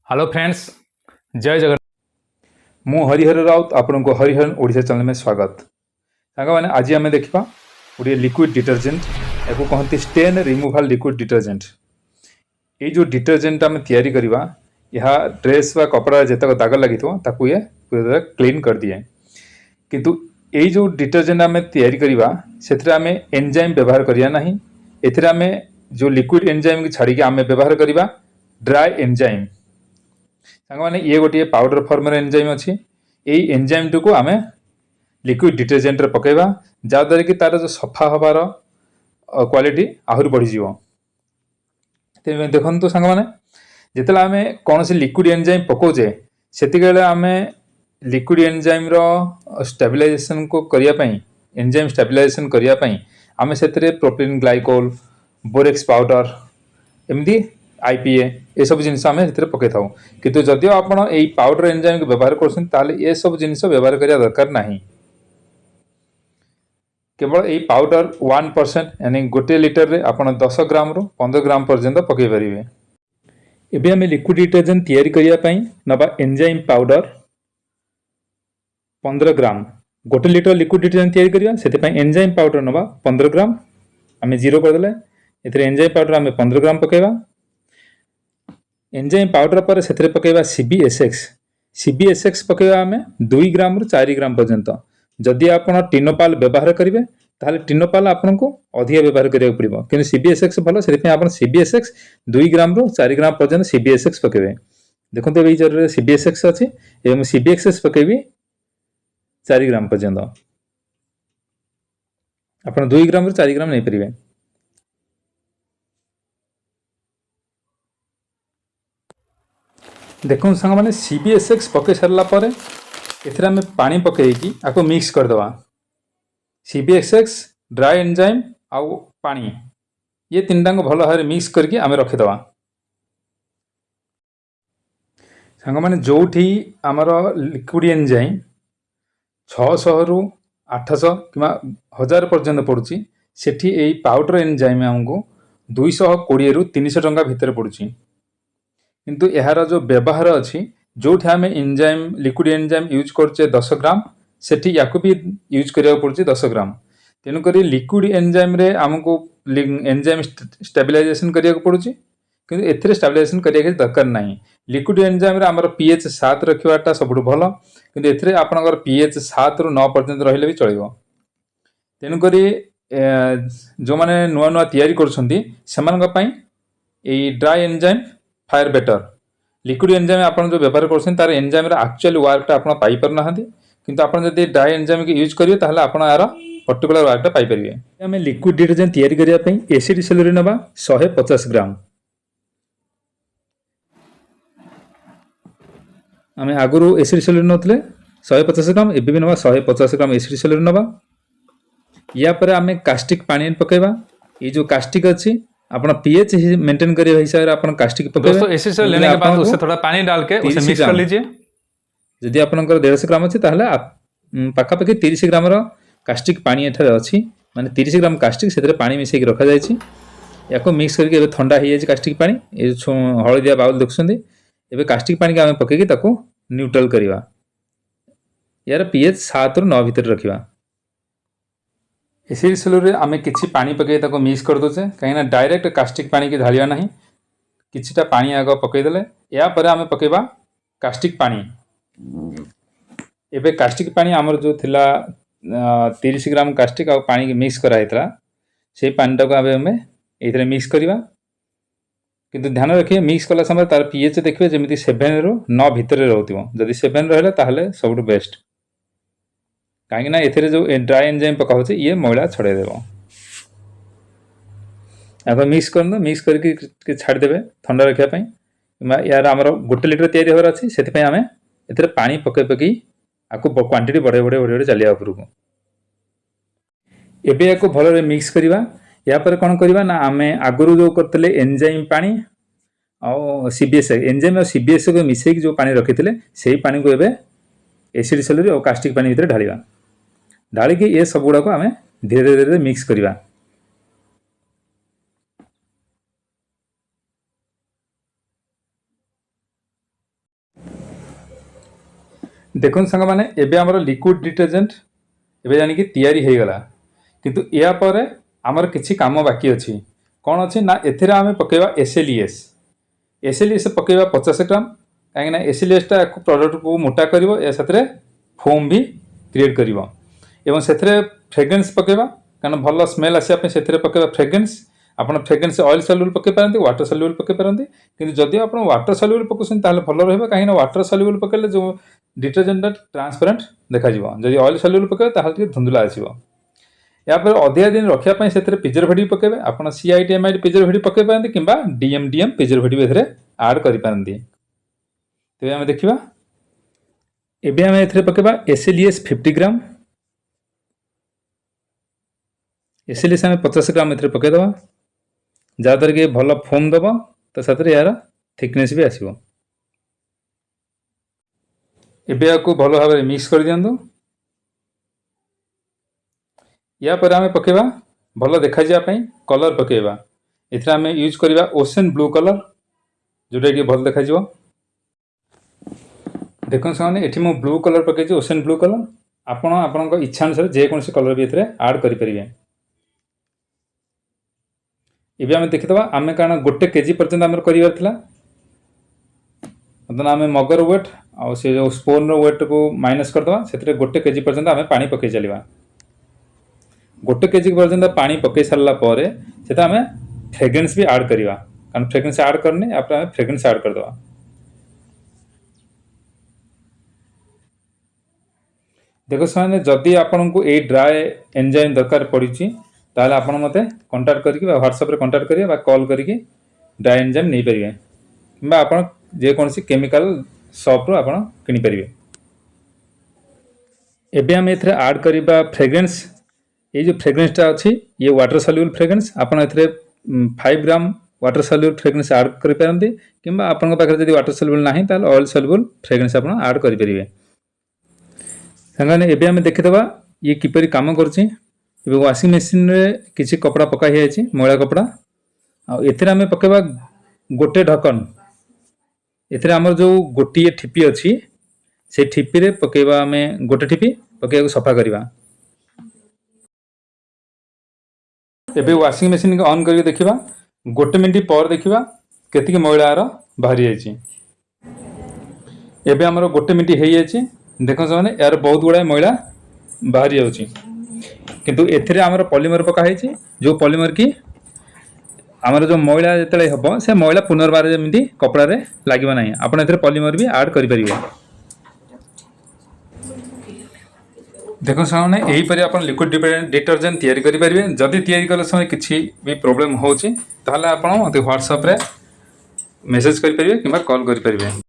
Hello friends, जय जगन्नाथ। मु हरिहर राउत आपन को हरिहरन ओडिशा चैनल में स्वागत। सांग मैंने आज आम देखा गोटे लिक्विड डिटर्जेंट या कहते स्टेन रिमूवाल लिक्विड डिटर्जेंट। ये जो डिटर्जेंट आम तैयारी करवा यह ड्रेस व कपड़ा जितक दाग लगी ये पूरा क्लीन कर दिए। किंतु ये जो डिटर्जेंट आम तैयारी करवा से आम एंजाइम व्यवहार करिया नहीं। एथिरे आम जो लिक्विड एंजाइम छाड़ी आम व्यवहार करवा ड्राई एंजाइम। सांग ये गोटे पाउडर फॉर्म एंजाइम अच्छी। यही एंजाइम टू आम लिक्विड डिटर्जेंट रे पकेबा जहाँद्वारा कि तार जो सफा हबार क्वालिटी आहरी बढ़ीज। देखो सांग मैंने जिते आम कौन से लिक्विड एंजाइम पकाउे से आम लिक्विड एंजाइम स्टेबिलाइजेशन को करने एंजाइम स्टेबिलाइजेशन करने आम से प्रोटीन ग्लाइकोल बोरेक्स पाउडर एमती आईपीए ये सब जिन पकई था। किंतु जदिव आपड़ यही पाउडर एंजाइम को व्यवहार कर सब जिन व्यवहार करने दरकार नहीं। केवल यही पाउडर 1% यानी गोटे लिटर रे आप 10 ग्राम रु 15 ग्राम पर्यंत पकई पारे। एबे आम लिक्विड डिटर्जेंट तैयारी करने नवा एंजाइम पाउडर 15 ग्राम। गोटे लिटर लिक्विड डिटर्जेंट तैयारी करवा से एंजाइम पाउडर नवा 15 ग्राम आम जीरो करदे। एंजाइम पाउडर आम 15 ग्राम पकेबा। एंजाइम पाउडर पर से पकेबा सीबीएसएक्स पकेबा आम 2 ग्राम रु 4 ग्राम पर्यंत। जदि आप टिनोपाल व्यवहार करेंगे ताहले टिनोपाल आपन को अधिक व्यवहार करिया पड़िबो। किंतु सीबीएसएक्स भलो से आप सीबीएसएक्स 2 ग्राम रु 4 ग्राम पर्यंत सीबीएसएक्स पकेबे। देखो ये जरूर सीबीएसएक्स अच्छी एवं सीबीएसएक्स पकेबी 4 ग्राम पर्यंत। आप 2 ग्राम रु 4 ग्राम नहीं पारे। देखो सांग मैंने सीबीएसएक्स पकई सारा पर एथिरे आम पानी पकईकी आपको मिक्स करदे। सीबीएसएक्स ड्राई एंजाइम आउ पानी ये तीन टाक भल भाव मिक्स करके आम रखीद। सांग मैंने जो आमर लिक्विड एंजाइम 600 रु 800 कि 1000 पर्यंत पड़ुची सेठी यही पाउडर एंजाइम आमको 220 रु 300 टंका भितर पड़ुची। किंतु यार जो व्यवहार अच्छी जो आम एंजाइम लिक्विड एंजाइम यूज करचे 10 ग्राम सेठी याकू भी यूज करिया पड़ुची 10 ग्राम। तेणुक लिक्विड एंजाइम रे आमको एंजाइम स्टेबिलाइजेशन करिया पड़ुची किंतु एथिरे स्टेबिलाइजेशन करिया दरकार नहीं। लिक्विड एंजाइम रे आमर पीएच 7 रखिवाटा सबुठ भल किंतु एथिरे आपनकर पीएच 7 रु 9 पर्यंत रहिले भी चलिबो। तेणुक जो माने नुआ नुआ तैयारी करछंती सेमानका पई एई dry enzyme far better. Liquid enzyme आप जो व्यवहार कर तार एंजाइम एक्चुअल वर्कटा आप पाई पार ना किंतु आप जब ड्राई एंजाइम यूज करेंगे ताहले आप यार पर्टिकुलर वर्कटा पाई परिवे। आम लिक्विड डिटर्जेंट तैयारी करने एसिड सेलरी नवा 150 ग्राम। आम आगुरी एसिड सेलरी नौले 150 ग्राम एबे भी नवा 150 ग्राम एसिड सेलरी नवा। या पर आम कास्टिक पानी पकेबा। ये जो कास्टिक अच्छी अपना पीएच मेंटेन करने हिसाब से अपन कास्टिक पकेबे। दोस्तों एसिड से लेने के बाद उससे थोड़ा पानी डाल के उसे मिक्स कर लीजिए। यदि आपनकर 150 ग्राम अच्छी ताहले पाखापाखि 30 ग्राम कास्टिक पानी एठारे अच्छी माने 30 ग्राम कास्टिक से पानी मिसेक रखा जाइछि। याको मिक्स करके ठंडा हो जाए कास्टिक पानी ये हलदिया बाउल देखुछंदी एबे कास्टिक पानी के आम पकेकी ताको न्यूट्रल करवा। यार पीएच 7 रु 9 भितर रखिबा। एसिड सेलर आम किसी पानी पकई ताको मिक्स कर दोचे कहीं डायरेक्ट कास्टिक पानी की ढालिया नहीं। किछिटा पानी आग पकईदे या पर आम पकेबा कास्टिक पानी। एबे कास्टिक पानी आमर जो थिला 30 ग्राम कास्टिक आ पानी मिक्स कराइतला से पानीटा को आम ये मिक्स करवा। किंतु ध्यान रखिए मिक्स कला समय तार पीएच देखिए जमी 7 रु 9 भितर रोथिबो। जदि 7 रहा ताहले सबुठ बेस्ट कहीं ए जो ड्राई एंजाइम पका होचे ये मैला छड़े देव। आप मिक्स कर मिक्स करके छाड़देवे ठंडा रखापी। यार आमर गोटे लिटर तैयारी होर अच्छी से आम ए पानी पकई पकई आपको क्वांटिटी बढ़े बढ़े बढ़े बढ़े चलिया उपरको। एबे या भल मिक्स करवा। या पर कौन करवा ना आम आगुरी जो करते एंजाइम पानी और सीबीएसएक्स एंजाइम और सीबीएसएक्स को मिसेक जो पानी रखी से पानी को एबे एसिड सेलरी और कास्टिक पानी भीतर ढालिबा। ढालिकी ये सब गुड़ाक आम धीरे धीरे मिक्स करवा। देखो सांग मैंने एबे आमर लिक्विड डिटर्जेंट एबे जानिक तैयारी हो गला किंतु या पर आमर किछि काम बाकी अच्छी कौन अच्छी ना एथिरे आमे पकेबा एसएलईएस एसएलईएस पकेबा 50 ग्राम कहीं एसएलईएस टा प्रोडक्ट को मोटा करिवो या साथरे फोम भी क्रिएट करिवो एवं सेथरे फ्रेग्रेंस पकेबा कारण भल स्मेल आसिया पे सेथरे पकेबा फ्रेग्रेंस आपण फ्रेग्रेंस ऑयल सल्युबल पके पारंती वाटर सल्युबल पके पारंती किंतु जदि आपण वाटर सल्युबल पकोसन ताले भल रहबो काहे ना वाटर सल्युबल पकेले जो डिटर्जेंट ट्रांसपेरेंट देखा जिवो जदि ऑयल सल्युबल पके ताले टिके धुंधुला आसीबो या पर अधिक दिन रखिया पई सेथरे प्रिजर्वेटिव पकेबे आपण सीआईटी एमआईटी प्रिजर्वेटिव पके पारंती किंबा डीएमडीएम प्रिजर्वेटिव एथरे ऐड करि पारंती तेबे हम देखिबा एबे हम एथरे पकेबा एसएलईएस 50 ग्राम एसएलईएस हम 50 ग्राम एथरे पके दबा जहाँद्वारा कि भल फोम दब तो साथ यार थिकनेस भी आसो एबे आपको भल भाव मिक्स कर दिंतु या पर आम पकेबा भल देखा जाए कलर पकेबा एथरे आम यूज करबा ओशन ब्लू कलर जोटा कि भल देखा जिवो देखो सामने एठी मो ब्लू कलर पके ओशन ब्लू कलर आपण आपन इच्छा अनुसार जेकोसी कलर भी एथरे ऐड करि परिबे एबे आम देखिदबा आम कारण गोटे केजी पर्यंत आम कर आम मगर वेट आ से जो स्पून वेट को माइनस करदबा से गोटे केजी पर्यंत आम पानी पकई चलवा गोटे केजी पर्यंत पानी पकई सारा पर से आम फ्रेग्रेंस भी ऐड करवा कारण फ्रेग्रेंस ऐड करनी आप फ्रेग्रेंस ऐड करदबा देखो से जदि आपन को ए ड्राए एंजाइम दरकार पड़ी ताले आपण मते कांटेक्ट करके व्हाट्सएप रे कांटेक्ट करिए कॉल करके ड्राई एंजाइम नहीं पारिबे किंबा आपण जे कोनसी केमिकल शॉप रो आपण किनि पारिबे एबे हम एथरे ऐड करबा फ्रेग्रेंस ये जो फ्रेग्रेंस टा अछि ये वाटर सॉल्युबल फ्रेग्रेंस आपण एथरे 5 gram water soluble fragrance add करि पारंती किंबा आपण पाखरे जदि वाटर सॉल्युबल नाही ताले ऑयल सॉल्युबल फ्रेग्रेंस आपण ऐड करि परिबे संगाने एबे हम देखिदबा ये किपरि काम करछि एबे वाशिंग मशीन रे किछि कपड़ा पका हे अछि मोळा कपड़ा आ एथरे हमें पकेबा गोटे ढक्कन एथरे हमर जो गोटिए ठिपी अछि से ठिपी रे पकेबा हमें गोटे ठिपी पकेबा सफा करबा एबे वाशिंग मशीन के ऑन करके देखिबा गोटे मिनिट पर देखिबा केतिक मोळा रो बाहरी अछि एबे हमर गोटे मिनिट हेई अछि देखो सने यार बहुत गुडा मोळा बाहरी अछि किंतु एथिरे आमर पॉलीमर पका है जो पॉलीमर की आमर जो मैला जिते हम से मैला पुनर्बार जमी कपड़ा रे लगे ना आप पॉलीमर भी ऐड करें देखो सामने यहीपर आप लिक्विड डिटर्जेंट तैयारी करेंगे जदि तैयारी कले समय किसी भी प्रोब्लेम होता आप व्हाट्सएप रे मेसेज करेंगे कि कॉल करेंगे।